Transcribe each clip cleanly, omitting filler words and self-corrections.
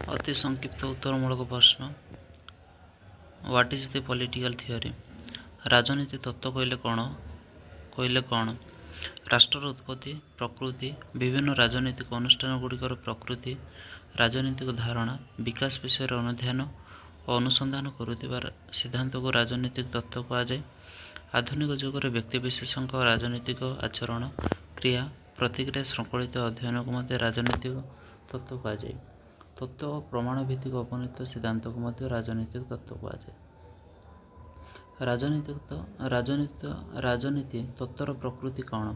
ଅତି ସଂକ୍ଷିପ୍ତ ଉତ୍ତରମୂଳକ ପ୍ରଶ୍ନ। What is the political theory? ରାଜନୀତି ତତ୍ତ୍ୱ କହିଲେ କ'ଣ? ରାଷ୍ଟ୍ରର ଉତ୍ପତ୍ତି, ପ୍ରକୃତି, ବିଭିନ୍ନ ରାଜନୈତିକ ଅନୁଷ୍ଠାନଗୁଡ଼ିକର ପ୍ରକୃତି, ରାଜନୈତିକ ଧାରଣା, ବିକାଶ ବିଷୟରେ ଅନୁଧ୍ୟାନ ଓ ଅନୁସନ୍ଧାନ କରୁଥିବା ସିଦ୍ଧାନ୍ତକୁ ରାଜନୈତିକ ତତ୍ତ୍ୱ କୁହାଯାଏ। ଆଧୁନିକ ଯୁଗରେ ବ୍ୟକ୍ତିବିଶେଷଙ୍କ ରାଜନୈତିକ ଆଚରଣ, କ୍ରିୟା, ପ୍ରତିକ୍ରିୟା ଶୃଙ୍ଖଳିତ ଅଧ୍ୟୟନକୁ ମଧ୍ୟ ରାଜନୈତିକ ତତ୍ତ୍ୱ କୁହାଯାଏ। ତତ୍ତ୍ୱ ଓ ପ୍ରମାଣ ଭିତ୍ତିକ ଉପନୀତ ସିଦ୍ଧାନ୍ତକୁ ମଧ୍ୟ ରାଜନୈତିକ ତତ୍ତ୍ୱ କୁହାଯାଏ। ରାଜନୀତି ତତ୍ତ୍ୱର ପ୍ରକୃତି କ'ଣ?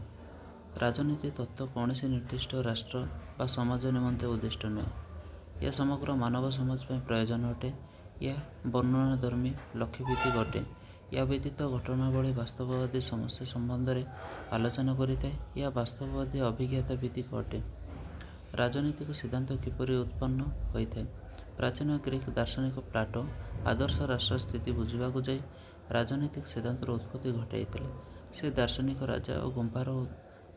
ରାଜନୀତି ତତ୍ତ୍ୱ କୌଣସି ନିର୍ଦ୍ଦିଷ୍ଟ ରାଷ୍ଟ୍ର ବା ସମାଜ ନିମନ୍ତେ ଉଦ୍ଦିଷ୍ଟ ନୁହେଁ। ଏହା ସମଗ୍ର ମାନବ ସମାଜ ପାଇଁ ପ୍ରୟୋଜନ ଅଟେ। ଏହା ବର୍ଣ୍ଣନାଧର୍ମୀ, ଲକ୍ଷ୍ୟଭିତ୍ତିକ ଅଟେ। ଏହା ବ୍ୟତୀତ ଘଟଣାବଳୀ ବାସ୍ତବବାଦୀ ସମସ୍ୟା ସମ୍ବନ୍ଧରେ ଆଲୋଚନା କରିଥାଏ। ଏହା ବାସ୍ତବବାଦୀ ଅଭିଜ୍ଞତା ଭିତ୍ତିକ ଅଟେ। ରାଜନୈତିକ ସିଦ୍ଧାନ୍ତ କିପରି ଉତ୍ପନ୍ନ ହୋଇଥାଏ? ପ୍ରାଚୀନ ଗ୍ରୀକ୍ ଦାର୍ଶନିକ ପ୍ଲାଟୋ ଆଦର୍ଶ ରାଷ୍ଟ୍ର ସ୍ଥିତି ବୁଝିବାକୁ ଯାଇ ରାଜନୈତିକ ସିଦ୍ଧାନ୍ତର ଉତ୍ପତ୍ତି ଘଟାଇଥିଲେ। ସେ ଦାର୍ଶନିକ ରାଜା ଓ ଗୁମ୍ଫାର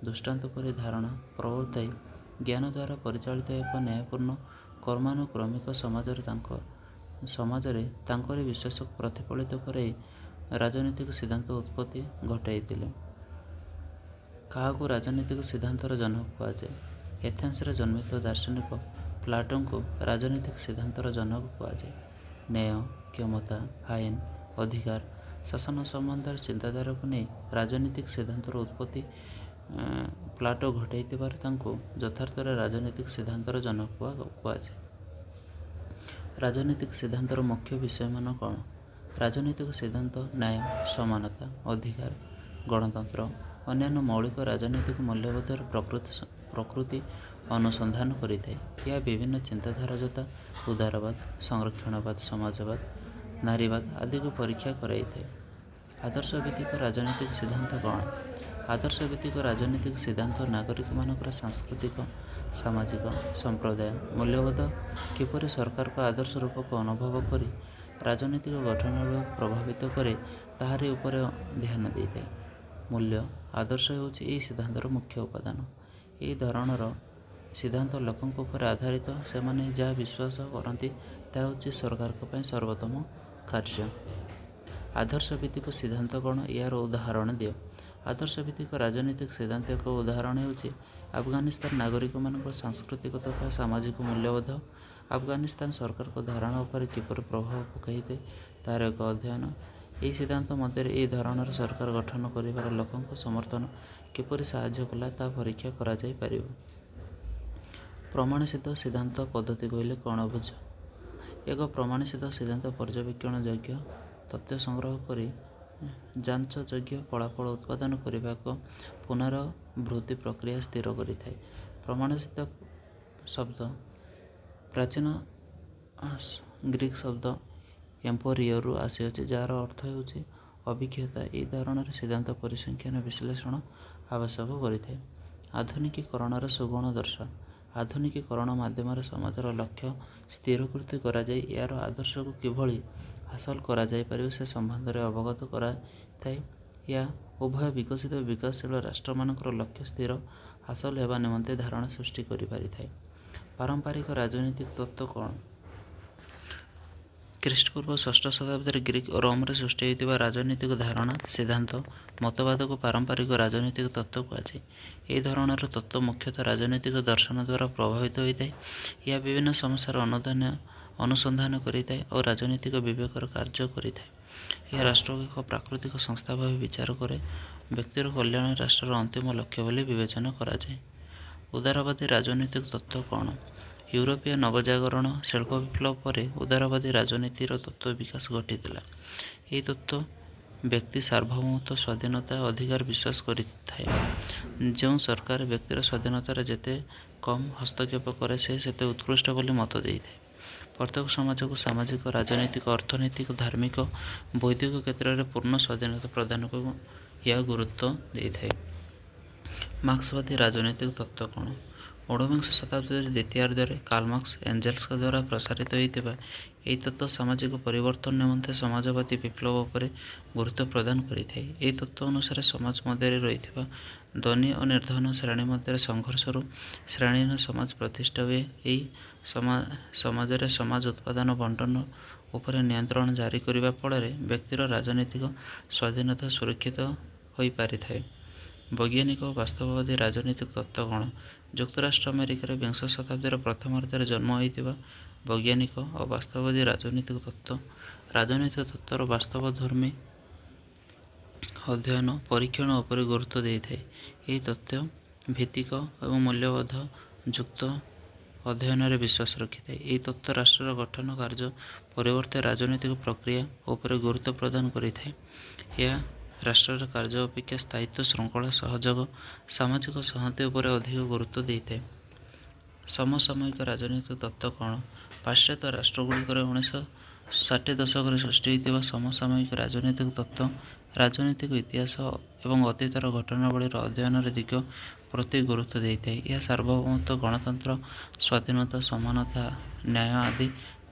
ଦୃଷ୍ଟାନ୍ତ ପରି ଧାରଣା ପ୍ରବର୍ତ୍ତାଇ ଜ୍ଞାନ ଦ୍ୱାରା ପରିଚାଳିତ ଏକ ନ୍ୟାୟପୂର୍ଣ୍ଣ କର୍ମାନୁକ୍ରମିକ ସମାଜରେ ତାଙ୍କରି ବିଶ୍ୱାସକୁ ପ୍ରତିଫଳିତ କରାଇ ରାଜନୈତିକ ସିଦ୍ଧାନ୍ତ ଉତ୍ପତ୍ତି ଘଟାଇଥିଲେ। କାହାକୁ ରାଜନୈତିକ ସିଦ୍ଧାନ୍ତର ଜନକ କୁହାଯାଏ? ଏଥେନ୍ସରେ ଜନ୍ମିତ ଦାର୍ଶନିକ ପ୍ଲାଟୋଙ୍କୁ ରାଜନୈତିକ ସିଦ୍ଧାନ୍ତର ଜନକ କୁହାଯାଏ। ନ୍ୟାୟ, କ୍ଷମତା, ଆଇନ, ଅଧିକାର, ଶାସନ ସମ୍ବନ୍ଧରେ ଚିନ୍ତାଧାରାକୁ ନେଇ ରାଜନୈତିକ ସିଦ୍ଧାନ୍ତର ଉତ୍ପତ୍ତି ପ୍ଲାଟୋ ଘଟାଇଥିବାରୁ ତାଙ୍କୁ ଯଥାର୍ଥରେ ରାଜନୈତିକ ସିଦ୍ଧାନ୍ତର ଜନକ କୁହାଯାଏ। ରାଜନୈତିକ ସିଦ୍ଧାନ୍ତର ମୁଖ୍ୟ ବିଷୟମାନ କ'ଣ? ରାଜନୈତିକ ସିଦ୍ଧାନ୍ତ ନ୍ୟାୟ, ସମାନତା, ଅଧିକାର, ଗଣତନ୍ତ୍ର, ଅନ୍ୟାନ୍ୟ ମୌଳିକ ରାଜନୈତିକ ମୂଲ୍ୟବୋଧର ପ୍ରକୃତି ଅନୁସନ୍ଧାନ କରିଥାଏ। ଏହା ବିଭିନ୍ନ ଚିନ୍ତାଧାରା ଯଥା ଉଦାରବାଦ, ସଂରକ୍ଷଣବାଦ, ସମାଜବାଦ, ନାରୀବାଦ ଆଦିକୁ ପରୀକ୍ଷା କରାଇଥାଏ। ଆଦର୍ଶ ଭିତ୍ତିକ ରାଜନୈତିକ ସିଦ୍ଧାନ୍ତ କ'ଣ? ଆଦର୍ଶ ଭିତ୍ତିକ ରାଜନୈତିକ ସିଦ୍ଧାନ୍ତ ନାଗରିକମାନଙ୍କର ସାଂସ୍କୃତିକ, ସାମାଜିକ, ସମ୍ପ୍ରଦାୟ ମୂଲ୍ୟବୋଧ କିପରି ସରକାରଙ୍କ ଆଦର୍ଶ ରୂପକୁ ଅନୁଭବ କରି ରାଜନୈତିକ ଗଠନାବଳୀକୁ ପ୍ରଭାବିତ କରେ ତାହାରି ଉପରେ ଧ୍ୟାନ ଦେଇଥାଏ। ମୂଲ୍ୟ, ଆଦର୍ଶ ହେଉଛି ଏହି ସିଦ୍ଧାନ୍ତର ମୁଖ୍ୟ ଉପାଦାନ। ଏହି ଧରଣର ସିଦ୍ଧାନ୍ତ ଲୋକଙ୍କ ଉପରେ ଆଧାରିତ। ସେମାନେ ଯାହା ବିଶ୍ୱାସ କରନ୍ତି ତାହା ହେଉଛି ସରକାରଙ୍କ ପାଇଁ ସର୍ବୋତ୍ତମ କାର୍ଯ୍ୟ। ଆଦର୍ଶ ଭିତ୍ତିକ ସିଦ୍ଧାନ୍ତ କ'ଣ? ଏହାର ଉଦାହରଣ ଦିଅ। ଆଦର୍ଶ ଭିତ୍ତିକ ରାଜନୈତିକ ସିଦ୍ଧାନ୍ତ ଏକ ଉଦାହରଣ ହେଉଛି ଆଫଗାନିସ୍ତାନ ନାଗରିକମାନଙ୍କର ସାଂସ୍କୃତିକ ତଥା ସାମାଜିକ ମୂଲ୍ୟବୋଧ। ଆଫଗାନିସ୍ତାନ ସରକାରଙ୍କ ଧାରଣା ଉପରେ କିପରି ପ୍ରଭାବ ପକାଇଥାଏ ତାହାର ଏକ ଅଧ୍ୟୟନ। ଏହି ସିଦ୍ଧାନ୍ତ ମଧ୍ୟରେ ଏହି ଧରଣର ସରକାର ଗଠନ କରିବାରେ ଲୋକଙ୍କ ସମର୍ଥନ କିପରି ସାହାଯ୍ୟ କଲା ତାହା ପରୀକ୍ଷା କରାଯାଇପାରିବ। ପ୍ରମାଣସିଦ୍ଧ ସିଦ୍ଧାନ୍ତ ପଦ୍ଧତି କହିଲେ କ'ଣ ବୁଝ? ଏକ ପ୍ରମାଣସିଦ୍ଧ ସିଦ୍ଧାନ୍ତ ପର୍ଯ୍ୟବେକ୍ଷଣ ଯୋଗ୍ୟ ତଥ୍ୟ ସଂଗ୍ରହ କରି ଯାଞ୍ଚଯୋଗ୍ୟ ଫଳାଫଳ ଉତ୍ପାଦନ କରିବା ଏକ ପୁନରାବୃତ୍ତି ପ୍ରକ୍ରିୟା ସ୍ଥିର କରିଥାଏ। ପ୍ରମାଣସିଦ୍ଧ ଶବ୍ଦ ପ୍ରାଚୀନ ଗ୍ରୀକ୍ ଶବ୍ଦ ଏମ୍ପିରିୟରୁ ଆସିଅଛି, ଯାହାର ଅର୍ଥ ହେଉଛି ଅଭିଜ୍ଞତା। ଏହି ଧରଣର ସିଦ୍ଧାନ୍ତ ପରିସଂଖ୍ୟାନ ବିଶ୍ଳେଷଣ ଆବଶ୍ୟକ କରିଥାଏ। ଆଧୁନିକୀକରଣର ସୁଗୁଣ ଦର୍ଶାଅ। ଆଧୁନିକୀକରଣ ମାଧ୍ୟମରେ ସମାଜର ଲକ୍ଷ୍ୟ ସ୍ଥିରୀକୃତ କରାଯାଇ ଏହାର ଆଦର୍ଶକୁ କିଭଳି ହାସଲ କରାଯାଇପାରିବ ସେ ସମ୍ବନ୍ଧରେ ଅବଗତ କରାଇଥାଏ। ଏହା ଉଭୟ ବିକଶିତ ଓ ବିକାଶଶୀଳ ରାଷ୍ଟ୍ରମାନଙ୍କର ଲକ୍ଷ୍ୟ ସ୍ଥିର ହାସଲ ହେବା ନିମନ୍ତେ ଧାରଣା ସୃଷ୍ଟି କରିପାରିଥାଏ। ପାରମ୍ପରିକ ରାଜନୈତିକ ତତ୍ତ୍ୱ କ'ଣ? ଖ୍ରୀଷ୍ଟପୂର୍ବ ଷଷ୍ଠ ଶତାବ୍ଦୀରେ ଗ୍ରୀକ୍ ଓ ରୋମରେ ସୃଷ୍ଟି ହୋଇଥିବା ରାଜନୈତିକ ଧାରଣା, ସିଦ୍ଧାନ୍ତ, ମତବାଦକୁ ପାରମ୍ପରିକ ରାଜନୈତିକ ତତ୍ତ୍ୱ କୁହାଯାଏ। ଏହି ଧରଣର ତତ୍ତ୍ୱ ମୁଖ୍ୟତଃ ରାଜନୈତିକ ଦର୍ଶନ ଦ୍ୱାରା ପ୍ରଭାବିତ ହୋଇଥାଏ। ଏହା ବିଭିନ୍ନ ସମସ୍ୟାର ଅନୁସନ୍ଧାନ କରିଥାଏ ଓ ରାଜନୈତିକ ବିବେକର କାର୍ଯ୍ୟ କରିଥାଏ। ଏହା ରାଷ୍ଟ୍ରକୁ ଏକ ପ୍ରାକୃତିକ ସଂସ୍ଥା ଭାବେ ବିଚାର କରେ। ବ୍ୟକ୍ତିର କଲ୍ୟାଣ ରାଷ୍ଟ୍ରର ଅନ୍ତିମ ଲକ୍ଷ୍ୟ ବୋଲି ବିବେଚନା କରାଯାଏ। ଉଦାରବାଦୀ ରାଜନୈତିକ ତତ୍ତ୍ୱ କ'ଣ? ୟୁରୋପୀୟ ନବଜାଗରଣ ଶିଳ୍ପ ବିପ୍ଳବ ପରେ ଉଦାରବାଦୀ ରାଜନୀତିର ତତ୍ତ୍ୱ ବିକାଶ ଘଟିଥିଲା। ଏହି ତତ୍ତ୍ୱ ବ୍ୟକ୍ତି ସାର୍ବଭୌମତ୍ୱ, ସ୍ୱାଧୀନତା, ଅଧିକାର ବିଶ୍ୱାସ କରିଥାଏ। ଯେଉଁ ସରକାର ବ୍ୟକ୍ତିର ସ୍ୱାଧୀନତାରେ ଯେତେ କମ୍ ହସ୍ତକ୍ଷେପ କରେ ସେ ସେତେ ଉତ୍କୃଷ୍ଟ ବୋଲି ମତ ଦେଇଥାଏ। ପ୍ରତ୍ୟେକ ସମାଜକୁ ସାମାଜିକ, ରାଜନୈତିକ, ଅର୍ଥନୈତିକ, ଧାର୍ମିକ, ବୌଦ୍ଧିକ କ୍ଷେତ୍ରରେ ପୂର୍ଣ୍ଣ ସ୍ୱାଧୀନତା ପ୍ରଦାନକୁ ଏହା ଗୁରୁତ୍ୱ ଦେଇଥାଏ। ମାର୍କ୍ସବାଦୀ ରାଜନୈତିକ ତତ୍ତ୍ୱ କ'ଣ? ଊନବିଂଶ ଶତାବ୍ଦୀର ଦ୍ୱିତୀୟାର୍ଦ୍ଧରେ କାର୍ଲମାର୍କ୍ସ ଏଞ୍ଜେଲ୍ସଙ୍କ ଦ୍ୱାରା ପ୍ରସାରିତ ହୋଇଥିବା ଏହି ତତ୍ତ୍ୱ ସାମାଜିକ ପରିବର୍ତ୍ତନ ନିମନ୍ତେ ସମାଜବାଦୀ ବିପ୍ଳବ ଉପରେ ଗୁରୁତ୍ୱ ପ୍ରଦାନ କରିଥାଏ। ଏହି ତତ୍ତ୍ୱ ଅନୁସାରେ ସମାଜ ମଧ୍ୟରେ ରହିଥିବା ଧନୀ ଓ ନିର୍ଧନ ଶ୍ରେଣୀ ମଧ୍ୟରେ ସଂଘର୍ଷରୁ ଶ୍ରେଣୀହୀନ ସମାଜ ପ୍ରତିଷ୍ଠା ହୁଏ। ଏହି ସମାଜରେ ସମାଜ ଉତ୍ପାଦନ ବଣ୍ଟନ ଉପରେ ନିୟନ୍ତ୍ରଣ ଜାରି କରିବା ଫଳରେ ବ୍ୟକ୍ତିର ରାଜନୈତିକ ସ୍ୱାଧୀନତା ସୁରକ୍ଷିତ ହୋଇପାରିଥାଏ। ବୈଜ୍ଞାନିକ ଓ ବାସ୍ତବବାଦୀ ରାଜନୈତିକ ତତ୍ତ୍ୱ କ'ଣ? ଯୁକ୍ତରାଷ୍ଟ୍ର ଆମେରିକାରେ ବିଂଶ ଶତାବ୍ଦୀର ପ୍ରଥମାର୍ଦ୍ଧରେ ଜନ୍ମ ହୋଇଥିବା ବୈଜ୍ଞାନିକ ଓ ବାସ୍ତବବାଦୀ ରାଜନୈତିକ ତତ୍ତ୍ୱ ରାଜନୈତିକ ତତ୍ତ୍ୱର ବାସ୍ତବଧର୍ମୀ ଅଧ୍ୟୟନ ପରୀକ୍ଷଣ ଉପରେ ଗୁରୁତ୍ୱ ଦେଇଥାଏ। ଏହି ତତ୍ତ୍ୱ ଭିତ୍ତିକ ଏବଂ ମୂଲ୍ୟବୋଧ ଯୁକ୍ତ ଅଧ୍ୟୟନରେ ବିଶ୍ୱାସ ରଖିଥାଏ। ଏହି ତତ୍ତ୍ୱ ରାଷ୍ଟ୍ରର ଗଠନ କାର୍ଯ୍ୟ ପରିବର୍ତ୍ତେ ରାଜନୈତିକ ପ୍ରକ୍ରିୟା ଉପରେ ଗୁରୁତ୍ୱ ପ୍ରଦାନ କରିଥାଏ। ଏହା ରାଷ୍ଟ୍ରର କାର୍ଯ୍ୟ ଅପେକ୍ଷା ସ୍ଥାୟିତ୍ୱ, ଶୃଙ୍ଖଳା, ସହଯୋଗ, ସାମାଜିକ ସଂହତି ଉପରେ ଅଧିକ ଗୁରୁତ୍ୱ ଦେଇଥାଏ। ସମସାମୟିକ ରାଜନୈତିକ ତତ୍ତ୍ୱ କ'ଣ? ପାଶ୍ଚାତ୍ୟ ରାଷ୍ଟ୍ରଗୁଡ଼ିକରେ 1960 ଦଶକରେ ସୃଷ୍ଟି ହୋଇଥିବା ସମସାମୟିକ ରାଜନୈତିକ ତତ୍ତ୍ୱ ରାଜନୈତିକ ଇତିହାସ ଏବଂ ଅତୀତର ଘଟଣାବଳୀର ଅଧ୍ୟୟନର ଦିଗ ପ୍ରତି ଗୁରୁତ୍ୱ ଦେଇଥାଏ। ଏହା ସାର୍ବଭୌମତ୍ୱ, ଗଣତନ୍ତ୍ର, ସ୍ୱାଧୀନତା, ସମାନତା, ନ୍ୟାୟ ଆଦି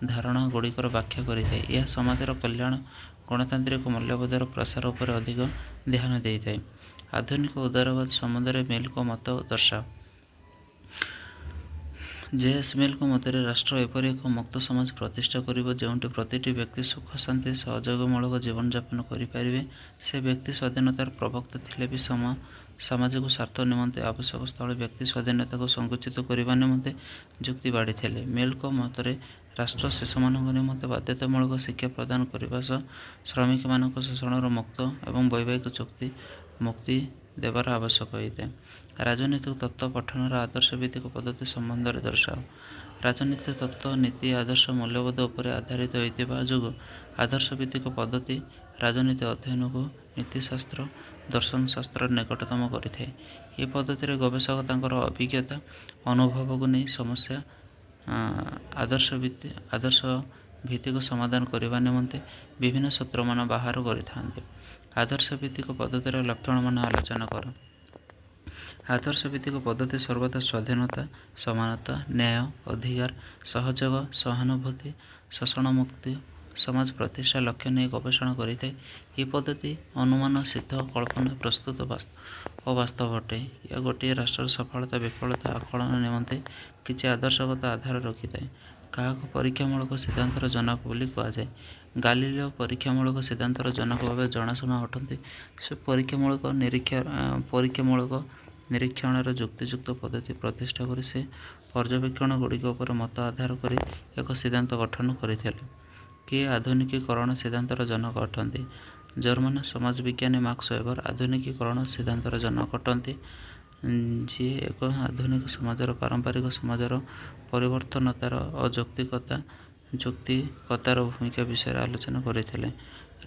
ଧାରଣାଗୁଡ଼ିକର ବ୍ୟାଖ୍ୟା କରିଥାଏ। ଏହା ସମାଜର କଲ୍ୟାଣ, ଗଣତାନ୍ତ୍ରିକ ମୂଲ୍ୟବୋଧର ପ୍ରସାର ଉପରେ ଅଧିକ ଧ୍ୟାନ ଦେଇଥାଏ। ଆଧୁନିକ ଉଦାରବାଦ ସମ୍ବନ୍ଧରେ ମିଲ୍‌ଙ୍କ ମତ ଦର୍ଶାଅ। ଜେ.ଏସ୍. ମିଲ୍‌ଙ୍କ ମତରେ ରାଷ୍ଟ୍ର ଏପରି ଏକ ମୁକ୍ତ ସମାଜ ପ୍ରତିଷ୍ଠା କରିବ ଯେଉଁଠି ପ୍ରତିଟି ବ୍ୟକ୍ତି ସୁଖ, ଶାନ୍ତି, ସହଯୋଗମୂଳକ ଜୀବନଯାପନ କରିପାରିବେ। ସେ ବ୍ୟକ୍ତି ସ୍ୱାଧୀନତାର ପ୍ରବକ୍ତା ଥିଲେ ବି ସାମାଜିକ ସ୍ୱାର୍ଥ ନିମନ୍ତେ ଆବଶ୍ୟକ ସ୍ଥଳେ ବ୍ୟକ୍ତି ସ୍ୱାଧୀନତାକୁ ସଙ୍କୁଚିତ କରିବା ନିମନ୍ତେ ଯୁକ୍ତି ବାଢ଼ିଥିଲେ। ମିଲ୍‌ଙ୍କ ମତରେ ରାଷ୍ଟ୍ର ଶିଶୁମାନଙ୍କ ନିମନ୍ତେ ବାଧ୍ୟତାମୂଳକ ଶିକ୍ଷା ପ୍ରଦାନ କରିବା ସହ ଶ୍ରମିକମାନଙ୍କୁ ଶୋଷଣରୁ ମୁକ୍ତ ଏବଂ ବୈବାହିକ ମୁକ୍ତି ଦେବାର ଆବଶ୍ୟକ ହୋଇଥାଏ। ରାଜନୈତିକ ତତ୍ତ୍ୱ ପଠନର ଆଦର୍ଶ ଭିତ୍ତିକ ପଦ୍ଧତି ସମ୍ବନ୍ଧରେ ଦର୍ଶାଅ। ରାଜନୈତିକ ତତ୍ତ୍ୱ ନୀତି, ଆଦର୍ଶ, ମୂଲ୍ୟବୋଧ ଉପରେ ଆଧାରିତ ହୋଇଥିବା ଯୋଗୁଁ ଆଦର୍ଶ ଭିତ୍ତିକ ପଦ୍ଧତି ରାଜନୀତି ଅଧ୍ୟୟନକୁ ନୀତିଶାସ୍ତ୍ର, ଦର୍ଶନଶାସ୍ତ୍ରର ନିକଟତମ କରିଥାଏ। ଏହି ପଦ୍ଧତିରେ ଗବେଷକ ତାଙ୍କର ଅଭିଜ୍ଞତା, ଅନୁଭବକୁ ନେଇ ସମସ୍ୟା ଆଦର୍ଶ ଭିତ୍ତିକ ସମାଧାନ କରିବା ନିମନ୍ତେ ବିଭିନ୍ନ ସୂତ୍ରମାନ ବାହାର କରିଥାନ୍ତି। ଆଦର୍ଶ ଭିତ୍ତିକ ପଦ୍ଧତିର ଲକ୍ଷଣମାନ ଆଲୋଚନା କର। ଆଦର୍ଶ ଭିତ୍ତିକ ପଦ୍ଧତି ସର୍ବଦା ସ୍ୱାଧୀନତା, ସମାନତା, ନ୍ୟାୟ, ଅଧିକାର, ସହଯୋଗ, ସହାନୁଭୂତି, ଶୋଷଣମୁକ୍ତ ସମାଜ ପ୍ରତିଷ୍ଠା ଲକ୍ଷ୍ୟ ନେଇ ଗବେଷଣା କରିଥାଏ। ଏହି ପଦ୍ଧତି ଅନୁମାନ, ସିଦ୍ଧ, କଳ୍ପନା, ପ୍ରସ୍ତୁତ ଓ ବାସ୍ତବ ଅଟେ। ଏହା ଗୋଟିଏ ରାଷ୍ଟ୍ରର ସଫଳତା ବିଫଳତା ଆକଳନ ନିମନ୍ତେ କିଛି ଆଦର୍ଶଗତ ଆଧାର ରଖିଥାଏ। କାହାକୁ ପରୀକ୍ଷାମୂଳକ ସିଦ୍ଧାନ୍ତର ଜନକ ବୋଲି କୁହାଯାଏ? ଗାଲିଲିଓ ପରୀକ୍ଷାମୂଳକ ସିଦ୍ଧାନ୍ତର ଜନକ ଭାବେ ଜଣାଶୁଣା ଅଟନ୍ତି। ସେ ପରୀକ୍ଷାମୂଳକ ନିରୀକ୍ଷଣର ଯୁକ୍ତିଯୁକ୍ତ ପଦ୍ଧତି ପ୍ରତିଷ୍ଠା କରି ସେ ପର୍ଯ୍ୟବେକ୍ଷଣଗୁଡ଼ିକ ଉପରେ ମତ ଆଧାର କରି ଏକ ସିଦ୍ଧାନ୍ତ ଗଠନ କରିଥିଲେ। କିଏ ଆଧୁନିକୀକରଣ ସିଦ୍ଧାନ୍ତର ଜନକ ଅଟନ୍ତି? ଜର୍ମାନ ସମାଜବିଜ୍ଞାନୀ ମାର୍କସ୍ ୱେବର୍ ଆଧୁନିକୀକରଣ ସିଦ୍ଧାନ୍ତର ଜନକ ଅଟନ୍ତି, ଯିଏ ଏକ ଆଧୁନିକ ସମାଜର ପାରମ୍ପରିକ ସମାଜର ପରିବର୍ତ୍ତନତାର ଓ ଯୌକ୍ତିକତାର ଭୂମିକା ବିଷୟରେ ଆଲୋଚନା କରିଥିଲେ।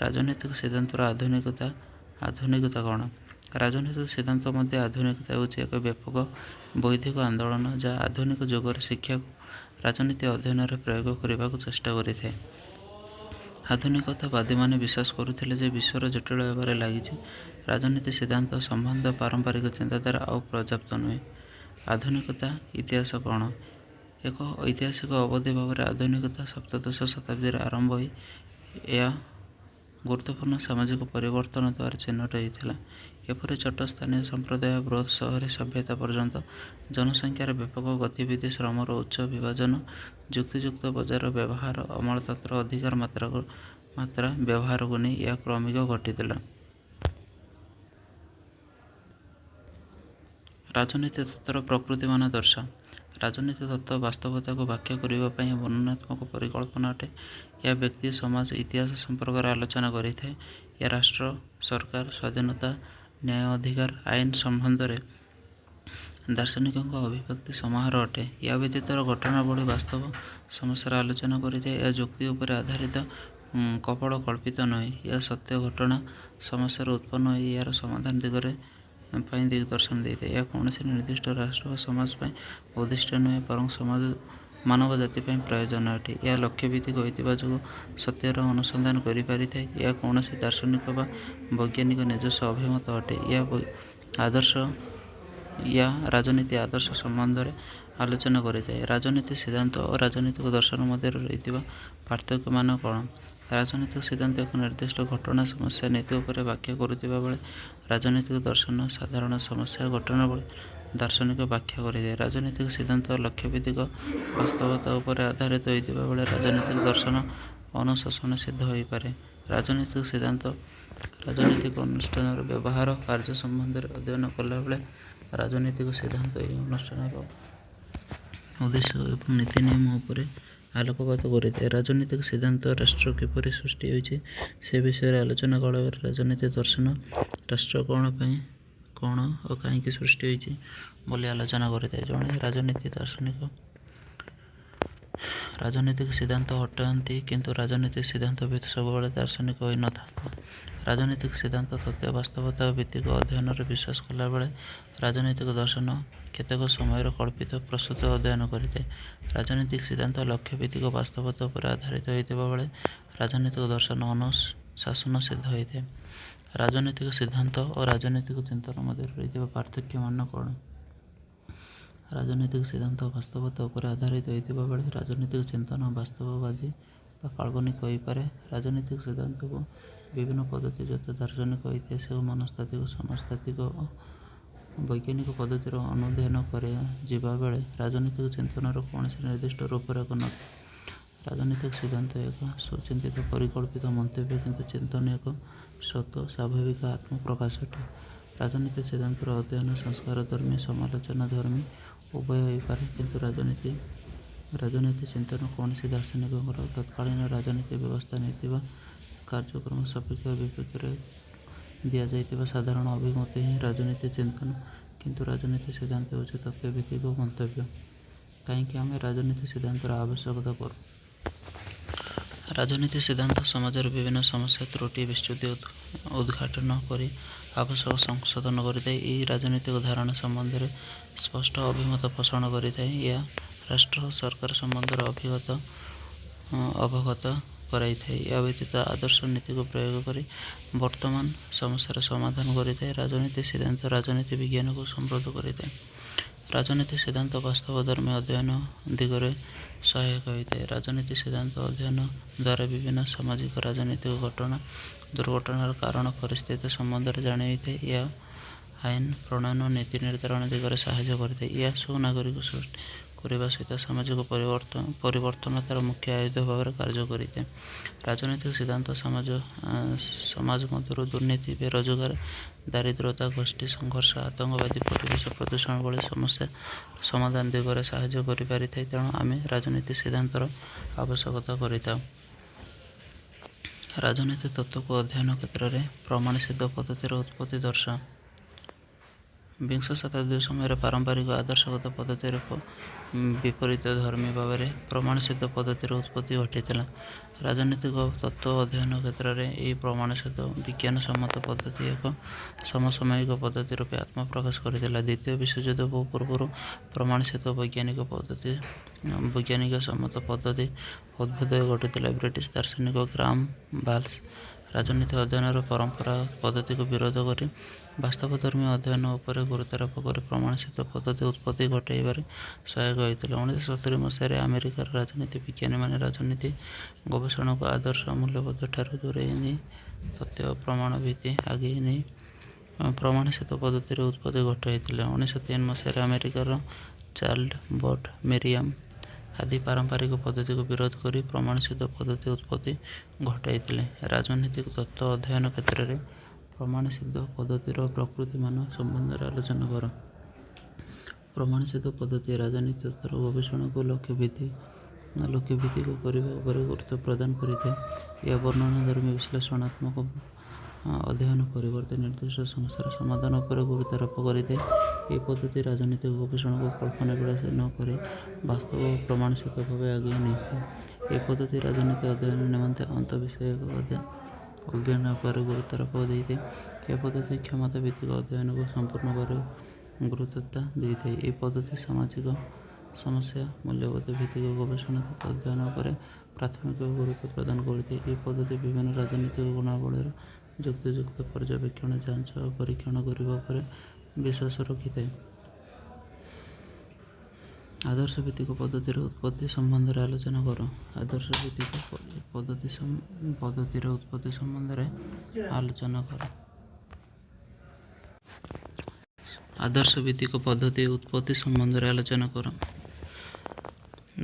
ରାଜନୈତିକ ସିଦ୍ଧାନ୍ତର ଆଧୁନିକତା କ'ଣ? ରାଜନୈତିକ ସିଦ୍ଧାନ୍ତ ମଧ୍ୟ ଆଧୁନିକତା ହେଉଛି ଏକ ବ୍ୟାପକ ବୌଦ୍ଧିକ ଆନ୍ଦୋଳନ ଯାହା ଆଧୁନିକ ଯୁଗର ଶିକ୍ଷାକୁ ରାଜନୀତି ଅଧ୍ୟୟନରେ ପ୍ରୟୋଗ କରିବାକୁ ଚେଷ୍ଟା କରିଥାଏ। ଆଧୁନିକତାବାଦୀମାନେ ବିଶ୍ୱାସ କରୁଥିଲେ ଯେ ବିଶ୍ୱର ଜଟିଳ ହେବାରେ ଲାଗିଛି। ରାଜନୀତି ସିଦ୍ଧାନ୍ତ ସମ୍ବନ୍ଧୀୟ ପାରମ୍ପରିକ ଚିନ୍ତାଧାରା ଆଉ ପର୍ଯ୍ୟାପ୍ତ ନୁହେଁ। ଆଧୁନିକତା ଇତିହାସ କ'ଣ? ଏକ ଐତିହାସିକ ଅବଧି ଭାବରେ ଆଧୁନିକତା ସପ୍ତଦଶ ଶତାବ୍ଦୀରେ ଆରମ୍ଭ ହୋଇ ଏହା ଗୁରୁତ୍ୱପୂର୍ଣ୍ଣ ସାମାଜିକ ପରିବର୍ତ୍ତନ ଦ୍ୱାରା ଚିହ୍ନଟ ହୋଇଥିଲା। ଏପରି ଛୋଟ ସ୍ଥାନୀୟ ସମ୍ପ୍ରଦାୟ ବୃହତ୍ ସହରୀ ସଭ୍ୟତା ପର୍ଯ୍ୟନ୍ତ ଜନସଂଖ୍ୟାର ବ୍ୟାପକ ଗତିବିଧି, ଶ୍ରମର ଉଚ୍ଚ ବିଭାଜନ, ଯୁକ୍ତିଯୁକ୍ତ ବଜାର ବ୍ୟବହାର, ଅମଳତନ୍ତ୍ର ଅଧିକ ମାତ୍ରା ବ୍ୟବହାରକୁ ନେଇ ଏହା କ୍ରମିକ ଘଟିଥିଲା। ରାଜନୀତି ତତ୍ତ୍ୱର ପ୍ରକୃତିମାନ ଦର୍ଶାଅ। ରାଜନୀତି ତତ୍ତ୍ୱ ବାସ୍ତବତାକୁ ବ୍ୟାଖ୍ୟା କରିବା ପାଇଁ ବର୍ଣ୍ଣନାତ୍ମକ ପରିକଳ୍ପନା ଅଟେ। ଏହା ବ୍ୟକ୍ତି, ସମାଜ, ଇତିହାସ ସମ୍ପର୍କରେ ଆଲୋଚନା କରିଥାଏ। ଏହା ରାଷ୍ଟ୍ର, ସରକାର, ସ୍ୱାଧୀନତା, ନ୍ୟାୟ, ଅଧିକାର, ଆଇନ ସମ୍ବନ୍ଧରେ ଦାର୍ଶନିକଙ୍କ ଅଭିବ୍ୟକ୍ତି ସମାହାର ଅଟେ। ଏହା ବ୍ୟତୀତ ଘଟଣାବଳୀ, ବାସ୍ତବ ସମସ୍ୟାର ଆଲୋଚନା କରିଥାଏ। ଏହା ଯୁକ୍ତି ଉପରେ ଆଧାରିତ, କପୋଳ କଳ୍ପିତ ନୁହେଁ। ଏହା ସତ୍ୟ ଘଟଣା ସମସ୍ୟାରୁ ଉତ୍ପନ୍ନ ହୋଇ ଏହାର ସମାଧାନ ପାଇଁ ଦିଗଦର୍ଶନ ଦେଇଥାଏ। ଏହା କୌଣସି ନିର୍ଦ୍ଦିଷ୍ଟ ରାଷ୍ଟ୍ର ବା ସମାଜ ପାଇଁ ଉଦ୍ଦିଷ୍ଟ ନୁହେଁ ବରଂ ମାନବ ଜାତି ପାଇଁ ପ୍ରୟୋଜନ ଅଟେ। ଏହା ଲକ୍ଷ୍ୟଭିତ୍ତିକ ହୋଇଥିବା ଯୋଗୁଁ ସତ୍ୟର ଅନୁସନ୍ଧାନ କରିପାରିଥାଏ। ଏହା କୌଣସି ଦାର୍ଶନିକ ବା ବୈଜ୍ଞାନିକ ନିଜସ୍ୱ ଅଭିମତ ଅଟେ। ଏହା ୟା ରାଜନୀତି ଆଦର୍ଶ ସମ୍ବନ୍ଧରେ ଆଲୋଚନା କରିଥାଏ। ରାଜନୀତି ସିଦ୍ଧାନ୍ତ ଓ ରାଜନୈତିକ ଦର୍ଶନ ମଧ୍ୟରେ ରହିଥିବା ପାର୍ଥକ୍ୟମାନ କ'ଣ? ରାଜନୈତିକ ସିଦ୍ଧାନ୍ତ ଏକ ନିର୍ଦ୍ଦିଷ୍ଟ ଘଟଣା, ସମସ୍ୟା, ନୀତି ଉପରେ ବ୍ୟାଖ୍ୟା କରୁଥିବା ବେଳେ ରାଜନୈତିକ ଦର୍ଶନ ସାଧାରଣ ସମସ୍ୟା, ଘଟଣାବଳୀ, ଦାର୍ଶନିକ ବ୍ୟାଖ୍ୟା କରିଥାଏ। ରାଜନୈତିକ ସିଦ୍ଧାନ୍ତ ଲକ୍ଷ୍ୟଭିତ୍ତିକ ବାସ୍ତବତା ଉପରେ ଆଧାରିତ ହୋଇଥିବା ବେଳେ ରାଜନୈତିକ ଦର୍ଶନ ଅନୁଶାସନ ସିଦ୍ଧ ହୋଇପାରେ। ରାଜନୈତିକ ସିଦ୍ଧାନ୍ତ ରାଜନୈତିକ ଅନୁଷ୍ଠାନର ବ୍ୟବହାର କାର୍ଯ୍ୟ ସମ୍ବନ୍ଧରେ ଅଧ୍ୟୟନ କଲାବେଳେ ରାଜନୈତିକ ସିଦ୍ଧାନ୍ତ ଏହି ଅନୁଷ୍ଠାନର ଉଦ୍ଦେଶ୍ୟ ଏବଂ ନୀତି ନିୟମ ଉପରେ ଆଲୋକପାତ କରିଥାଏ। ରାଜନୈତିକ ସିଦ୍ଧାନ୍ତ ରାଷ୍ଟ୍ର କିପରି ସୃଷ୍ଟି ହୋଇଛି ସେ ବିଷୟରେ ଆଲୋଚନା କଲାବେଳେ ରାଜନୈତିକ ଦର୍ଶନ ରାଷ୍ଟ୍ର କ'ଣ ପାଇଁ, କ'ଣ ଓ କାହିଁକି ସୃଷ୍ଟି ହୋଇଛି ବୋଲି ଆଲୋଚନା କରିଥାଏ। ଜଣେ ରାଜନୈତିକ ସିଦ୍ଧାନ୍ତ ହଟାନ୍ତି, କିନ୍ତୁ ରାଜନୈତିକ ସିଦ୍ଧାନ୍ତ ବ୍ୟତୀତ ସବୁବେଳେ ଦାର୍ଶନିକ ହୋଇନଥାନ୍ତି। ରାଜନୈତିକ ସିଦ୍ଧାନ୍ତ ତଥ୍ୟ ବାସ୍ତବତା ଭିତ୍ତିକ ଅଧ୍ୟୟନରେ ବିଶ୍ୱାସ କଲାବେଳେ ରାଜନୈତିକ ଦର୍ଶନ କେତେକ ସମୟରେ କଳ୍ପିତ ପ୍ରସ୍ତୁତ ଅଧ୍ୟୟନ କରିଥାଏ। ରାଜନୈତିକ ସିଦ୍ଧାନ୍ତ ଲକ୍ଷ୍ୟ ଭିତ୍ତିକ ବାସ୍ତବତା ଉପରେ ଆଧାରିତ ହୋଇଥିବା ବେଳେ ରାଜନୈତିକ ଦର୍ଶନ ଅନୁଶାସନ ସିଦ୍ଧ ହୋଇଥାଏ। ରାଜନୈତିକ ସିଦ୍ଧାନ୍ତ ଓ ରାଜନୈତିକ ଚିନ୍ତନ ମଧ୍ୟରେ ରହିଥିବା ପାର୍ଥକ୍ୟମାନ କ'ଣ? ରାଜନୈତିକ ସିଦ୍ଧାନ୍ତ ବାସ୍ତବତା ଉପରେ ଆଧାରିତ ହୋଇଥିବା ବେଳେ ରାଜନୈତିକ ଚିନ୍ତନ ବାସ୍ତବବାଦୀ ବା କାଳ୍ପନିକ ହୋଇପାରେ। ରାଜନୈତିକ ସିଦ୍ଧାନ୍ତକୁ ବିଭିନ୍ନ ପଦ୍ଧତି ଯଥା ଦାର୍ଶନିକ, ଐତିହାସିକ, ମନସ୍ତାତ୍ତ୍ୱିକ, ସମାଜତାତ୍ତ୍ୱିକ ଓ ବୈଜ୍ଞାନିକ ପଦ୍ଧତିର ଅନୁଧ୍ୟାନ କରାଯିବା ବେଳେ ରାଜନୈତିକ ଚିନ୍ତନର କୌଣସି ନିର୍ଦ୍ଦିଷ୍ଟ ରୂପରେଖ ନଥାଏ। ରାଜନୈତିକ ସିଦ୍ଧାନ୍ତ ଏକ ସୁଚିନ୍ତିତ ପରିକଳ୍ପିତ ମନ୍ତବ୍ୟ, କିନ୍ତୁ ଚିନ୍ତନ ଏକ ସ୍ୱତଃ ସ୍ୱାଭାବିକ ଆତ୍ମପ୍ରକାଶ ଅଟେ। ରାଜନୈତିକ ସିଦ୍ଧାନ୍ତର ଅଧ୍ୟୟନ ସଂସ୍କାରଧର୍ମୀ, ସମାଲୋଚନାଧର୍ମୀ ଉଭୟ ହୋଇପାରେ, କିନ୍ତୁ ରାଜନୀତି ଚିନ୍ତନ କୌଣସି ଦାର୍ଶନିକଙ୍କର ତତ୍କାଳୀନ ରାଜନୀତି ବ୍ୟବସ୍ଥା, ନୀତି ବା କାର୍ଯ୍ୟକ୍ରମ ସପକ୍ଷ ବିପକ୍ଷରେ ଦିଆଯାଇଥିବା ସାଧାରଣ ଅଭିମତ ହିଁ ରାଜନୀତି ଚିନ୍ତନ, କିନ୍ତୁ ରାଜନୀତି ସିଦ୍ଧାନ୍ତ ହେଉଛି ତଥ୍ୟଭିତ୍ତିକ ମନ୍ତବ୍ୟ। କାହିଁକି ଆମେ ରାଜନୀତି ସିଦ୍ଧାନ୍ତର ଆବଶ୍ୟକତା କରୁ? ରାଜନୀତି ସିଦ୍ଧାନ୍ତ ସମାଜର ବିଭିନ୍ନ ସମସ୍ୟା, ତ୍ରୁଟି, ବିଚ୍ୟୁତି ଉଦ୍ଘାଟନ କରି ଆବଶ୍ୟକ ସଂଶୋଧନ କରିଥାଏ। ଏହି ରାଜନୈତିକ ଧାରଣା ସମ୍ବନ୍ଧରେ ସ୍ପଷ୍ଟ ଅଭିମତ ପୋଷଣ କରିଥାଏ। ଏହା ରାଷ୍ଟ୍ର ଓ ସରକାର ସମ୍ବନ୍ଧରେ ଅବଗତ କରାଇଥାଏ। ଏହା ବ୍ୟତୀତ ଆଦର୍ଶ ନୀତିକୁ ପ୍ରୟୋଗ କରି ବର୍ତ୍ତମାନ ସମସ୍ୟାର ସମାଧାନ କରିଥାଏ। ରାଜନୀତି ସିଦ୍ଧାନ୍ତ ରାଜନୀତି ବିଜ୍ଞାନକୁ ସମୃଦ୍ଧ କରିଥାଏ। ରାଜନୀତି ସିଦ୍ଧାନ୍ତ ବାସ୍ତବଧର୍ମୀ ଅଧ୍ୟୟନ ଦିଗରେ ସହାୟକ ହୋଇଥାଏ। ରାଜନୀତି ସିଦ୍ଧାନ୍ତ ଅଧ୍ୟୟନ ଦ୍ୱାରା ବିଭିନ୍ନ ସାମାଜିକ ରାଜନୈତିକ ଘଟଣା, ଦୁର୍ଘଟଣାର କାରଣ, ପରିସ୍ଥିତି ସମ୍ବନ୍ଧରେ ଜାଣି ହୋଇଥାଏ। ଏହା ଆଇନ ପ୍ରଣୟନ ଓ ନୀତି ନିର୍ଦ୍ଧାରଣ ଦିଗରେ ସାହାଯ୍ୟ କରିଥାଏ। ଏହା ସୁନାଗରିକ ସୃଷ୍ଟି କରିବା ସହିତ ସାମାଜିକ ପରିବର୍ତ୍ତନତାର ମୁଖ୍ୟ ଆୟୁଧ ଭାବରେ କାର୍ଯ୍ୟ କରିଥାଏ। ରାଜନୈତିକ ସିଦ୍ଧାନ୍ତ ସମାଜ ମଧ୍ୟରୁ ଦୁର୍ନୀତି, ବେରୋଜଗାର, ଦାରିଦ୍ର୍ୟତା, ଗୋଷ୍ଠୀ ସଂଘର୍ଷ, ଆତଙ୍କବାଦୀ, ପରିବେଶ ପ୍ରଦୂଷଣ ଭଳି ସମସ୍ୟାର ସମାଧାନ ଦିଗରେ ସାହାଯ୍ୟ କରିପାରିଥାଏ। ତେଣୁ ଆମେ ରାଜନୀତି ସିଦ୍ଧାନ୍ତର ଆବଶ୍ୟକତା କରିଥାଉ। ରାଜନୀତି ତତ୍ତ୍ୱକୁ ଅଧ୍ୟୟନ କ୍ଷେତ୍ରରେ ପ୍ରମାଣସିଦ୍ଧ ପଦ୍ଧତିର ଉତ୍ପତ୍ତି ଦର୍ଶାଅ। ବିଂଶ ଶତାବ୍ଦୀ ସମୟରେ ପାରମ୍ପରିକ ଆଦର୍ଶଗତ ପଦ୍ଧତିର ବିପରୀତଧର୍ମୀ ଭାବରେ ପ୍ରମାଣସିଦ୍ଧ ପଦ୍ଧତିର ଉତ୍ପତ୍ତି ଘଟିଥିଲା। ରାଜନୈତିକ ତତ୍ତ୍ୱ ଅଧ୍ୟୟନ କ୍ଷେତ୍ରରେ ଏହି ପ୍ରମାଣସିଦ୍ଧ ବିଜ୍ଞାନସମ୍ମତ ପଦ୍ଧତି ଏକ ସମସାମୟିକ ପଦ୍ଧତି ରୂପେ ଆତ୍ମପ୍ରକାଶ କରିଥିଲା। ଦ୍ୱିତୀୟ ବିଶ୍ୱଯୁଦ୍ଧ ବହୁ ପୂର୍ବରୁ ପ୍ରମାଣସିଦ୍ଧ ବୈଜ୍ଞାନିକ ସମ୍ମତ ପଦ୍ଧତି ଉଦ୍ଭୁତ ଘଟିଥିଲା। ବ୍ରିଟିଶ ଦାର୍ଶନିକ ଗ୍ରାହାମ ବେଲ୍ସ ରାଜନୀତି ଅଧ୍ୟୟନର ପରମ୍ପରାଗତ ପଦ୍ଧତିକୁ ବିରୋଧ କରି ବାସ୍ତବଧର୍ମୀ ଅଧ୍ୟୟନ ଉପରେ ଗୁରୁତ୍ୱାରୋପ କରି ପ୍ରମାଣସିଦ୍ଧ ପଦ୍ଧତି ଉତ୍ପତ୍ତି ଘଟାଇବାରେ ସହାୟକ ହୋଇଥିଲେ। 1970 ମସିହାରେ ଆମେରିକାର ରାଜନୀତି ବିଜ୍ଞାନୀମାନେ ରାଜନୀତି ଗବେଷଣାକୁ ଆଦର୍ଶ ମୂଲ୍ୟବୋଧଠାରୁ ଦୂରେଇ ନେଇ ତଥ୍ୟ ଓ ପ୍ରମାଣ ଭିତ୍ତି ଆଗେଇ ନେଇ ପ୍ରମାଣସିଦ୍ଧ ପଦ୍ଧତିର ଉତ୍ପତ୍ତି ଘଟାଇଥିଲେ। 1903 ମସିହାରେ ଆମେରିକାର ଚାର୍ଲ୍ସ ବଟ୍ ମେରିଆମ ଆଦି ପାରମ୍ପରିକ ପଦ୍ଧତିକୁ ବିରୋଧ କରି ପ୍ରମାଣସିଦ୍ଧ ପଦ୍ଧତି ଉତ୍ପତ୍ତି ଘଟାଇଥିଲେ। ରାଜନୈତିକ ତତ୍ତ୍ୱ ଅଧ୍ୟୟନ କ୍ଷେତ୍ରରେ ପ୍ରମାଣସିଦ୍ଧ ପଦ୍ଧତିର ପ୍ରକୃତିମାନ ସମ୍ବନ୍ଧରେ ଆଲୋଚନା କର। ପ୍ରମାଣସିଦ୍ଧ ପଦ୍ଧତି ରାଜନୀତି ତତ୍ତ୍ୱର ଗବେଷଣାକୁ ଲକ୍ଷ୍ୟଭିତ୍ତିକ କରିବା ଉପରେ ଗୁରୁତ୍ୱ ପ୍ରଦାନ କରିଥାଏ। ଏହା ବର୍ଣ୍ଣନାଧର୍ମୀ ବିଶ୍ଳେଷଣାତ୍ମକ ଅଧ୍ୟୟନ ପରିବର୍ତ୍ତେ ନିର୍ଦ୍ଦିଷ୍ଟ ସମସ୍ୟାର ସମାଧାନ ଉପରେ ଗୁରୁତ୍ୱାରୋପ କରିଥାଏ। ଏହି ପଦ୍ଧତି ରାଜନୈତିକ ଗବେଷଣାକୁ କଳ୍ପନାବିଳାସୀ ନ କରି ବାସ୍ତବ ଓ ପ୍ରମାଣସିଦ୍ଧ ଭାବେ ଆଗେଇ ନେଇଥାଏ। ଏହି ପଦ୍ଧତି ରାଜନୀତି ଅଧ୍ୟୟନ ନିମନ୍ତେ ଆନ୍ତଃବିଷୟକ ଅଧ୍ୟୟନ ଉପରେ ଗୁରୁତ୍ୱାରୋପ ଦେଇଥାଏ। ଏହି ପଦ୍ଧତି କ୍ଷମତା ଭିତ୍ତିକ ଅଧ୍ୟୟନକୁ ସମ୍ପୂର୍ଣ୍ଣ ଭାବରେ ଗୁରୁତ୍ୱତା ଦେଇଥାଏ। ଏହି ପଦ୍ଧତି ସାମାଜିକ ସମସ୍ୟା, ମୂଲ୍ୟବୋଧ ଭିତ୍ତିକ ଗବେଷଣା ତଥା ଅଧ୍ୟୟନ ଉପରେ ପ୍ରାଥମିକ ଗୁରୁତ୍ୱ ପ୍ରଦାନ କରିଥାଏ। ଏହି ପଦ୍ଧତି ବିଭିନ୍ନ ରାଜନୈତିକ ଗୁଣାବଳୀର ଯୁକ୍ତିଯୁକ୍ତ ପର୍ଯ୍ୟବେକ୍ଷଣ, ଯାଞ୍ଚ ଓ ପରୀକ୍ଷଣ କରିବା ଉପରେ ବିଶ୍ୱାସ ରଖିଥାଏ। ଆଦର୍ଶ ଭିତ୍ତିକ ପଦ୍ଧତିର ଉତ୍ପତ୍ତି ସମ୍ବନ୍ଧରେ ଆଲୋଚନା କର। ଆଦର୍ଶ ଭିତ୍ତିକ ପଦ୍ଧତିର ଉତ୍ପତ୍ତି ସମ୍ବନ୍ଧରେ ଆଲୋଚନା କର। ଆଦର୍ଶ ଭିତ୍ତିକ ପଦ୍ଧତି ଉତ୍ପତ୍ତି ସମ୍ବନ୍ଧରେ ଆଲୋଚନା କର।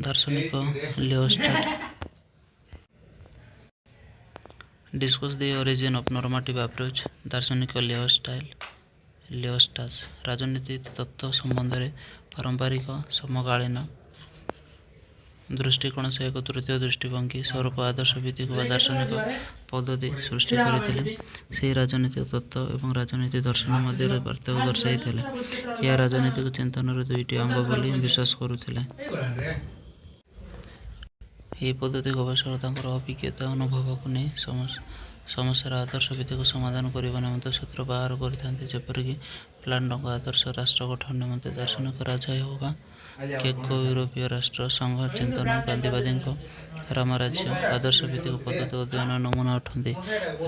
ଦାର୍ଶନିକ Leo Strauss discuss the origin of normative approach. ଦାର୍ଶନିକ ଲିଓ ଷ୍ଟାଟ୍ସ ରାଜନୀତି ତତ୍ତ୍ୱ ସମ୍ବନ୍ଧରେ ପାରମ୍ପରିକ ସମକାଳୀନ ଦୃଷ୍ଟିକୋଣ ସହ ଏକ ତୃତୀୟ ଦୃଷ୍ଟିଭଙ୍ଗୀ ସ୍ୱରୂପ ଆଦର୍ଶ ଭିତ୍ତିକ ବା ଦାର୍ଶନିକ ପଦ୍ଧତି ସୃଷ୍ଟି କରିଥିଲେ। ସେହି ରାଜନୈତିକ ତତ୍ତ୍ୱ ଏବଂ ରାଜନୀତି ଦର୍ଶନ ମଧ୍ୟରେ ପାର୍ଥକ୍ୟ ଦର୍ଶାଇଥିଲେ। ଏହା ରାଜନୈତିକ ଚିନ୍ତନର ଦୁଇଟି ଅଙ୍ଗ ବୋଲି ବିଶ୍ୱାସ କରୁଥିଲେ। ଏହି ପଦ୍ଧତି ଗବେଷକ ତାଙ୍କର ଅଭିଜ୍ଞତା ଅନୁଭବକୁ ନେଇ ସମସ୍ୟାର ଆଦର୍ଶ ଭିତ୍ତିକ ସମାଧାନ କରିବା ନିମନ୍ତେ ସୂତ୍ର ବାହାର କରିଥାନ୍ତି। ଯେପରିକି ପ୍ଲାଟୋଙ୍କ ଆଦର୍ଶ ରାଷ୍ଟ୍ର ଗଠନ ନିମନ୍ତେ ଦାର୍ଶନିକ ରାଜା ହେବା, କେକୋ ୟୁରୋପୀୟ ରାଷ୍ଟ୍ର ସଂଘ ଚିନ୍ତନ, ଗାନ୍ଧୀବାଦୀଙ୍କ ରାମରାଜ୍ୟ ଆଦର୍ଶ ଭିତ୍ତିକ ପଦ୍ଧତି ଅଧ୍ୟୟନ ନମୁନା ଅଟନ୍ତି।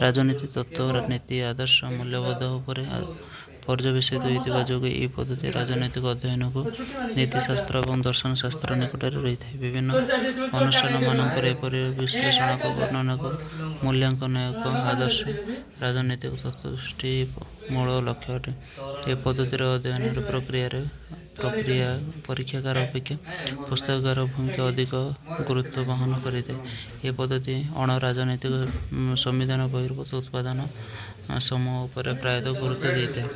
ରାଜନୀତି ତତ୍ତ୍ୱ, ନୀତି, ଆଦର୍ଶ, ମୂଲ୍ୟବୋଧ ଉପରେ ପର୍ଯ୍ୟବେସିତ ହୋଇଥିବା ଯୋଗୁଁ ଏହି ପଦ୍ଧତି ରାଜନୈତିକ ଅଧ୍ୟୟନକୁ ନୀତିଶାସ୍ତ୍ର ଏବଂ ଦର୍ଶନ ଶାସ୍ତ୍ର ନିକଟରେ ରହିଥାଏ। ବିଭିନ୍ନ ଅନୁଷ୍ଠାନମାନଙ୍କରେ ଏପରି ବିଶ୍ଳେଷଣାତ୍ମକ ବର୍ଣ୍ଣନାତ୍ମକ ମୂଲ୍ୟାଙ୍କନ ଆଦର୍ଶ ରାଜନୈତିକ ତତ୍ତ୍ୱ ଦୃଷ୍ଟି ମୂଳ ଲକ୍ଷ୍ୟ ଅଟେ। ଏହି ପଦ୍ଧତିର ଅଧ୍ୟୟନର ପରୀକ୍ଷାଗାର ଅପେକ୍ଷା ପୁସ୍ତକାଗାର ଭୂମିକା ଅଧିକ ଗୁରୁତ୍ୱ ବହନ କରିଥାଏ। ଏହି ପଦ୍ଧତି ଅଣ-ରାଜନୈତିକ ସମ୍ବିଧାନ ବହିର୍ଭୂତ ଉପାଦାନ ସମୂହ ଉପରେ ପ୍ରାୟତଃ ଗୁରୁତ୍ୱ ଦେଇଥାଏ।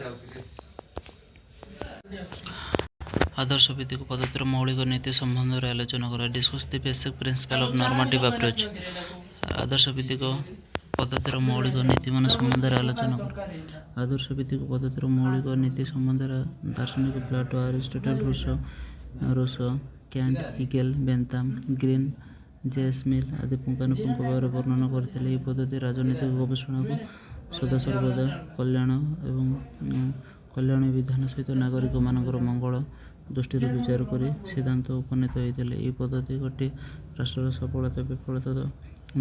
ଆଦର୍ଶ ଭିତ୍ତିକ ପଦ୍ଧତିର ମୌଳିକ ନୀତି ସମ୍ବନ୍ଧରେ ଆଲୋଚନା କର। Discuss the basic principle of normative approach. ଆଦର୍ଶ ଭିତ୍ତିକ ପଦ୍ଧତିର ମୌଳିକ ନୀତିମାନ ସମ୍ବନ୍ଧରେ ଆଲୋଚନା କର। ଆଦର୍ଶ ଭିତ୍ତିକ ପଦ୍ଧତିର ମୌଳିକ ନୀତି ସମ୍ବନ୍ଧରେ ଦାର୍ଶନିକ Plato, Aristotle, Rousseau, Kant, Hegel, Bentham, Green, J S. Mill ଆଦି ପୁଙ୍ଖାନୁପୁଙ୍ଖ ଭାବରେ ବର୍ଣ୍ଣନା କରିଥିଲେ। ଏହି ପଦ୍ଧତି ରାଜନୈତିକ ଗବେଷଣାକୁ ସଦାସର୍ବଦା କଲ୍ୟାଣ ବିଧାନ ସହିତ ନାଗରିକମାନଙ୍କର ମଙ୍ଗଳ ଦୃଷ୍ଟିରୁ ବିଚାର କରି ସିଦ୍ଧାନ୍ତ ଉପନୀତ ହୋଇଥିଲେ। ଏହି ପଦ୍ଧତି ଗୋଟିଏ ରାଷ୍ଟ୍ରର ସଫଳତା ବିଫଳତା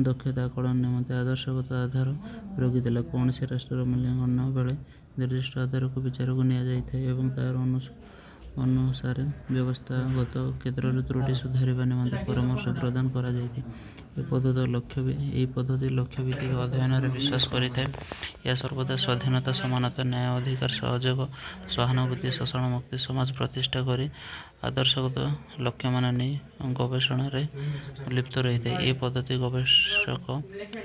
ଦକ୍ଷତା ଆକଳନ ନିମନ୍ତେ ଆଦର୍ଶଗତ ଆଧାର ରଖିଥିଲା। କୌଣସି ରାଷ୍ଟ୍ରର ମୂଲ୍ୟାଙ୍କନ ବେଳେ ନିର୍ଦ୍ଦିଷ୍ଟ ଆଧାରକୁ ବିଚାରକୁ ନିଆଯାଇଥାଏ ଏବଂ ତାହାର ଅନୁସାରେ ବ୍ୟବସ୍ଥାଗତ କ୍ଷେତ୍ରରେ ତ୍ରୁଟି ସୁଧାରିବା ନିମନ୍ତେ ପରାମର୍ଶ ପ୍ରଦାନ କରାଯାଇଥାଏ। ଏହି ପଦ୍ଧତି ଲକ୍ଷ୍ୟ ଭିତ୍ତିକ ଅଧ୍ୟୟନରେ ବିଶ୍ୱାସ କରିଥାଏ। ଏହା ସର୍ବଦା ସ୍ୱାଧୀନତା, ସମାନତା, ନ୍ୟାୟ, ଅଧିକାର, ସହଯୋଗ, ସହାନୁଭୂତି, ଶୋଷଣ ମୁକ୍ତ ସମାଜ ପ୍ରତିଷ୍ଠା କରି ଆଦର୍ଶଗତ ଲକ୍ଷ୍ୟମାନ ନେଇ ଗବେଷଣାରେ ଲିପ୍ତ ରହିଥାଏ। ଏହି ପଦ୍ଧତି ଗବେଷକ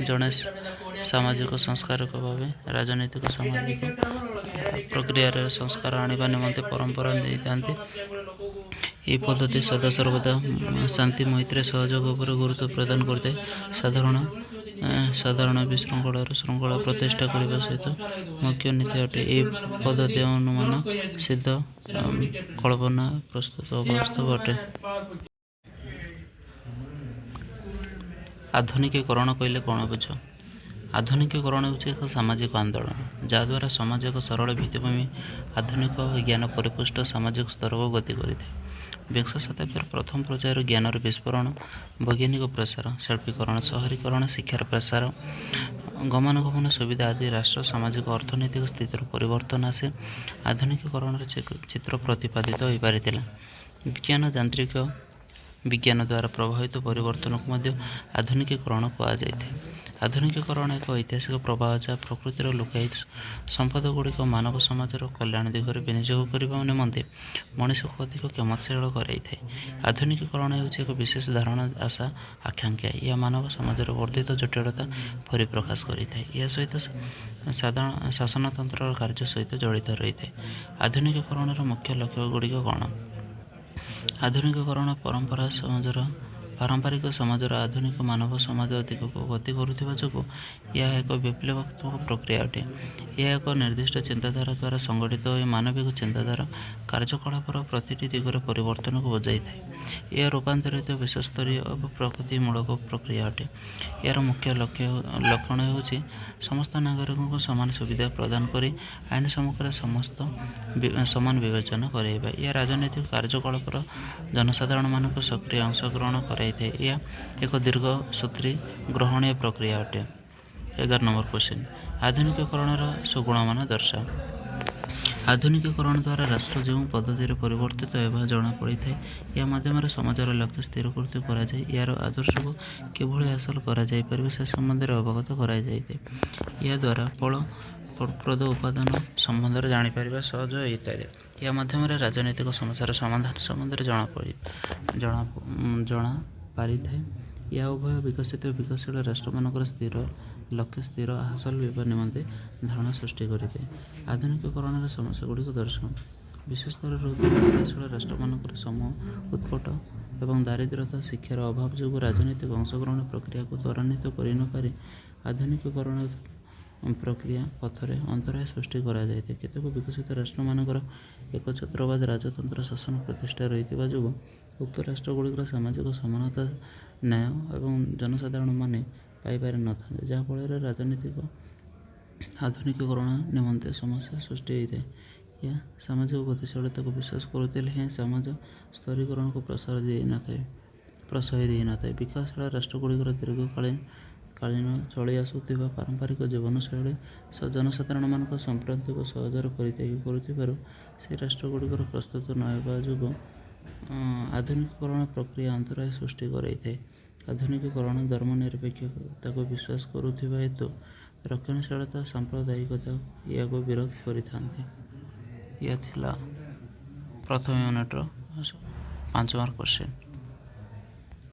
ଜଣେ ସାମାଜିକ ସଂସ୍କାରକ ଭାବେ ରାଜନୈତିକ ସାମାଜିକ ପ୍ରକ୍ରିୟାରେ ସଂସ୍କାର ଆଣିବା ନିମନ୍ତେ ପରାମର୍ଶ ଦେଇଥାନ୍ତି। ଏହି ପଦ୍ଧତି ସଦାସର୍ବଦା ଶାନ୍ତି, ମୈତ୍ରୀ, ସହଯୋଗ ଉପରେ ଗୁରୁତ୍ୱ ପ୍ରଦାନ କରିଥାଏ। ସାଧାରଣ ବିଶୃଙ୍ଖଳାରୁ ଶୃଙ୍ଖଳା ପ୍ରତିଷ୍ଠା କରିବା ସହିତ ମୁଖ୍ୟ ନୀତି ଅଟେ। ଏହି ପଦ୍ଧତି ଅନୁମାନ ସିଦ୍ଧ, କଳ୍ପନା ପ୍ରସ୍ତୁତ ଅବାସ୍ତବ ଅଟେ। ଆଧୁନିକୀକରଣ କହିଲେ କ'ଣ ବୁଝ? ଆଧୁନିକୀକରଣ ହେଉଛି ଏକ ସାମାଜିକ ଆନ୍ଦୋଳନ, ଯାହାଦ୍ୱାରା ସମାଜ ଏକ ସରଳ ଭିତ୍ତିଭୂମି ଆଧୁନିକ ଜ୍ଞାନ ପରିପୁଷ୍ଟ ସାମାଜିକ ସ୍ତରକୁ ଗତି କରିଥାଏ। ବିଂଶ ଶତାବ୍ଦୀର ପ୍ରଥମ ପର୍ଯ୍ୟାୟର ଜ୍ଞାନର ବିସ୍ଫୋରଣ, ବୈଜ୍ଞାନିକ ପ୍ରସାର, ଶିଳ୍ପୀକରଣ, ସହରୀକରଣ, ଶିକ୍ଷାର ପ୍ରସାର, ଗମନାଗମନ ସୁବିଧା ଆଦି ରାଷ୍ଟ୍ର ସାମାଜିକ ଅର୍ଥନୈତିକ ସ୍ଥିତିର ପରିବର୍ତ୍ତନ ଆସି ଆଧୁନିକୀକରଣର ଚିତ୍ର ପ୍ରତିପାଦିତ ହୋଇପାରିଥିଲା। ବିଜ୍ଞାନ ଦ୍ୱାରା ପ୍ରଭାବିତ ପରିବର୍ତ୍ତନକୁ ମଧ୍ୟ ଆଧୁନିକୀକରଣ କୁହାଯାଇଥାଏ। ଆଧୁନିକୀକରଣ ଏକ ଐତିହାସିକ ପ୍ରବାହ ଯାହା ପ୍ରକୃତିର ଲୁକାୟିତ ସମ୍ପଦଗୁଡ଼ିକ ମାନବ ସମାଜର କଲ୍ୟାଣ ଦିଗରେ ବିନିଯୋଗ କରିବା ନିମନ୍ତେ ମଣିଷକୁ ଅଧିକ କ୍ଷମତାଶୀଳ କରାଇଥାଏ। ଆଧୁନିକୀକରଣ ହେଉଛି ଏକ ବିଶେଷ ଧାରଣା, ଆଶା, ଆକାଂକ୍ଷା। ଏହା ମାନବ ସମାଜର ବର୍ଦ୍ଧିତ ଜଟିଳତା ପରିପ୍ରକାଶ କରିଥାଏ। ଏହା ସହିତ ଶାସନତନ୍ତ୍ରର କାର୍ଯ୍ୟ ସହିତ ଜଡ଼ିତ ରହିଥାଏ। ଆଧୁନିକୀକରଣର ମୁଖ୍ୟ ଲକ୍ଷ୍ୟଗୁଡ଼ିକ କ'ଣ? ଆଧୁନିକୀକରଣ ପାରମ୍ପରିକ ସମାଜର ଆଧୁନିକ ମାନବ ସମାଜ ଦିଗକୁ ଗତି କରୁଥିବା ଯୋଗୁଁ ଏହା ଏକ ବିପ୍ଳବାତ୍ମକ ପ୍ରକ୍ରିୟା ଅଟେ। ଏହା ଏକ ନିର୍ଦ୍ଦିଷ୍ଟ ଚିନ୍ତାଧାରା ଦ୍ୱାରା ସଂଗଠିତ ହୋଇ ମାନବିକ ଚିନ୍ତାଧାରା, କାର୍ଯ୍ୟକଳାପର ପ୍ରତିଟି ଦିଗରେ ପରିବର୍ତ୍ତନକୁ ବୁଝାଇଥାଏ। ଏହା ରୂପାନ୍ତରିତ ବିଶ୍ୱସ୍ତରୀୟ ଓ ପ୍ରଗତିମୂଳକ ପ୍ରକ୍ରିୟା ଅଟେ। ଏହାର ମୁଖ୍ୟ ଲକ୍ଷଣ ହେଉଛି ସମସ୍ତ ନାଗରିକଙ୍କୁ ସମାନ ସୁବିଧା ପ୍ରଦାନ କରି ଆଇନ ସମ୍ମୁଖରେ ସମାନ ବିବେଚନା କରାଇବା। ଏହା ରାଜନୈତିକ କାର୍ଯ୍ୟକଳାପରେ ଜନସାଧାରଣମାନଙ୍କୁ ସକ୍ରିୟ ଅଂଶଗ୍ରହଣ କରାଇଥାଏ। ଏହା ଏକ ଦୀର୍ଘସୂତ୍ରୀ ଗ୍ରହଣୀୟ ପ୍ରକ୍ରିୟା ଅଟେ। 11 ନମ୍ବର କ୍ୱେଶ୍ଚିନ୍। ଆଧୁନିକୀକରଣର ସୁଗୁଣମାନ ଦର୍ଶାଅ। ଆଧୁନିକୀକରଣ ଦ୍ୱାରା ରାଷ୍ଟ୍ର ଯେଉଁ ପଦ୍ଧତିରେ ପରିବର୍ତ୍ତିତ ହେବା ଜଣାପଡ଼ିଥାଏ, ଏହା ମାଧ୍ୟମରେ ସମାଜର ଲକ୍ଷ୍ୟ ସ୍ଥିର କରାଯାଇ ଏହାର ଆଦର୍ଶକୁ କିଭଳି ହାସଲ କରାଯାଇପାରିବ ସେ ସମ୍ବନ୍ଧରେ ଅବଗତ କରାଯାଇଥାଏ। ଏହାଦ୍ୱାରା ଫଳପ୍ରଦ ଉପାଦାନ ସମ୍ବନ୍ଧରେ ଜାଣିପାରିବା ସହଜ ହୋଇଥାଏ। ଏହା ମାଧ୍ୟମରେ ରାଜନୈତିକ ସମସ୍ୟାର ସମାଧାନ ସମ୍ବନ୍ଧରେ ଜଣାପାରିଥାଏ। ଏହା ଉଭୟ ବିକଶିତ ଓ ବିକାଶଶୀଳ ରାଷ୍ଟ୍ରମାନଙ୍କର ଲକ୍ଷ୍ୟ ହାସଲ ହେବା ନିମନ୍ତେ ଧାରଣା ସୃଷ୍ଟି କରିଥାଏ। ଆଧୁନିକୀକରଣର ସମସ୍ୟାଗୁଡ଼ିକ ଦର୍ଶାଅ। ବିଶ୍ୱ ସ୍ତରରେ ରହୁଥିବା ବିକାଶଶୀଳ ରାଷ୍ଟ୍ରମାନଙ୍କର ସମୂହ ଉତ୍କଟ ଏବଂ ଦାରିଦ୍ର୍ୟତା ଶିକ୍ଷାର ଅଭାବ ଯୋଗୁଁ ରାଜନୈତିକ ଅଂଶଗ୍ରହଣ ପ୍ରକ୍ରିୟାକୁ ତ୍ୱରାନ୍ୱିତ କରିନପାରି ଆଧୁନିକୀକରଣ ପ୍ରକ୍ରିୟା ପଥରେ ଅନ୍ତରାୟ ସୃଷ୍ଟି କରାଯାଇଥାଏ। କେତେକ ବିକଶିତ ରାଷ୍ଟ୍ରମାନଙ୍କର ଏକଛତ୍ରବାଦ ରାଜତନ୍ତ୍ର ଶାସନ ପ୍ରତିଷ୍ଠା ରହିଥିବା ଯୋଗୁଁ ଉକ୍ତ ରାଷ୍ଟ୍ରଗୁଡ଼ିକର ସାମାଜିକ ସମାନତା, ନ୍ୟାୟ ଏବଂ ଜନସାଧାରଣମାନେ ପାଇପାରିନଥାନ୍ତି, ଯାହାଫଳରେ ରାଜନୈତିକ ଆଧୁନିକୀକରଣ ନିମନ୍ତେ ସମସ୍ୟା ସୃଷ୍ଟି ହୋଇଥାଏ। ଏହା ସାମାଜିକ ଗତିଶୀଳତାକୁ ବିଶ୍ୱାସ କରୁଥିଲେ ହେଁ ସମାଜ ସ୍ତରୀକରଣକୁ ପ୍ରଶ୍ରୟ ଦେଇନଥାଏ। ବିକାଶଶୀଳ ରାଷ୍ଟ୍ରଗୁଡ଼ିକର ଦୀର୍ଘକାଳୀନ ଚଳି ଆସୁଥିବା ପାରମ୍ପରିକ ଜୀବନଶୈଳୀ ଜନସାଧାରଣମାନଙ୍କ ସାମ୍ପ୍ରତିକ ସହଜରେ ପରିତ୍ୟାଗ କରୁଥିବାରୁ ସେହି ରାଷ୍ଟ୍ରଗୁଡ଼ିକର ପ୍ରସ୍ତୁତ ନ ହେବା ଯୋଗୁଁ ଆଧୁନିକୀକରଣ ପ୍ରକ୍ରିୟା ଅନ୍ତରାୟ ସୃଷ୍ଟି କରାଇଥାଏ। ଆଧୁନିକୀକରଣ ଧର୍ମନିରପେକ୍ଷତାକୁ ବିଶ୍ୱାସ କରୁଥିବା ହେତୁ ରକ୍ଷଣଶୀଳତା ସାମ୍ପ୍ରଦାୟିକତା ଏହାକୁ ବିରୋଧ କରିଥାନ୍ତି। ଏହା ଥିଲା ପ୍ରଥମ ୟୁନିଟ୍ର 5 ମାର୍କ କୋଶ୍ଚିନ୍।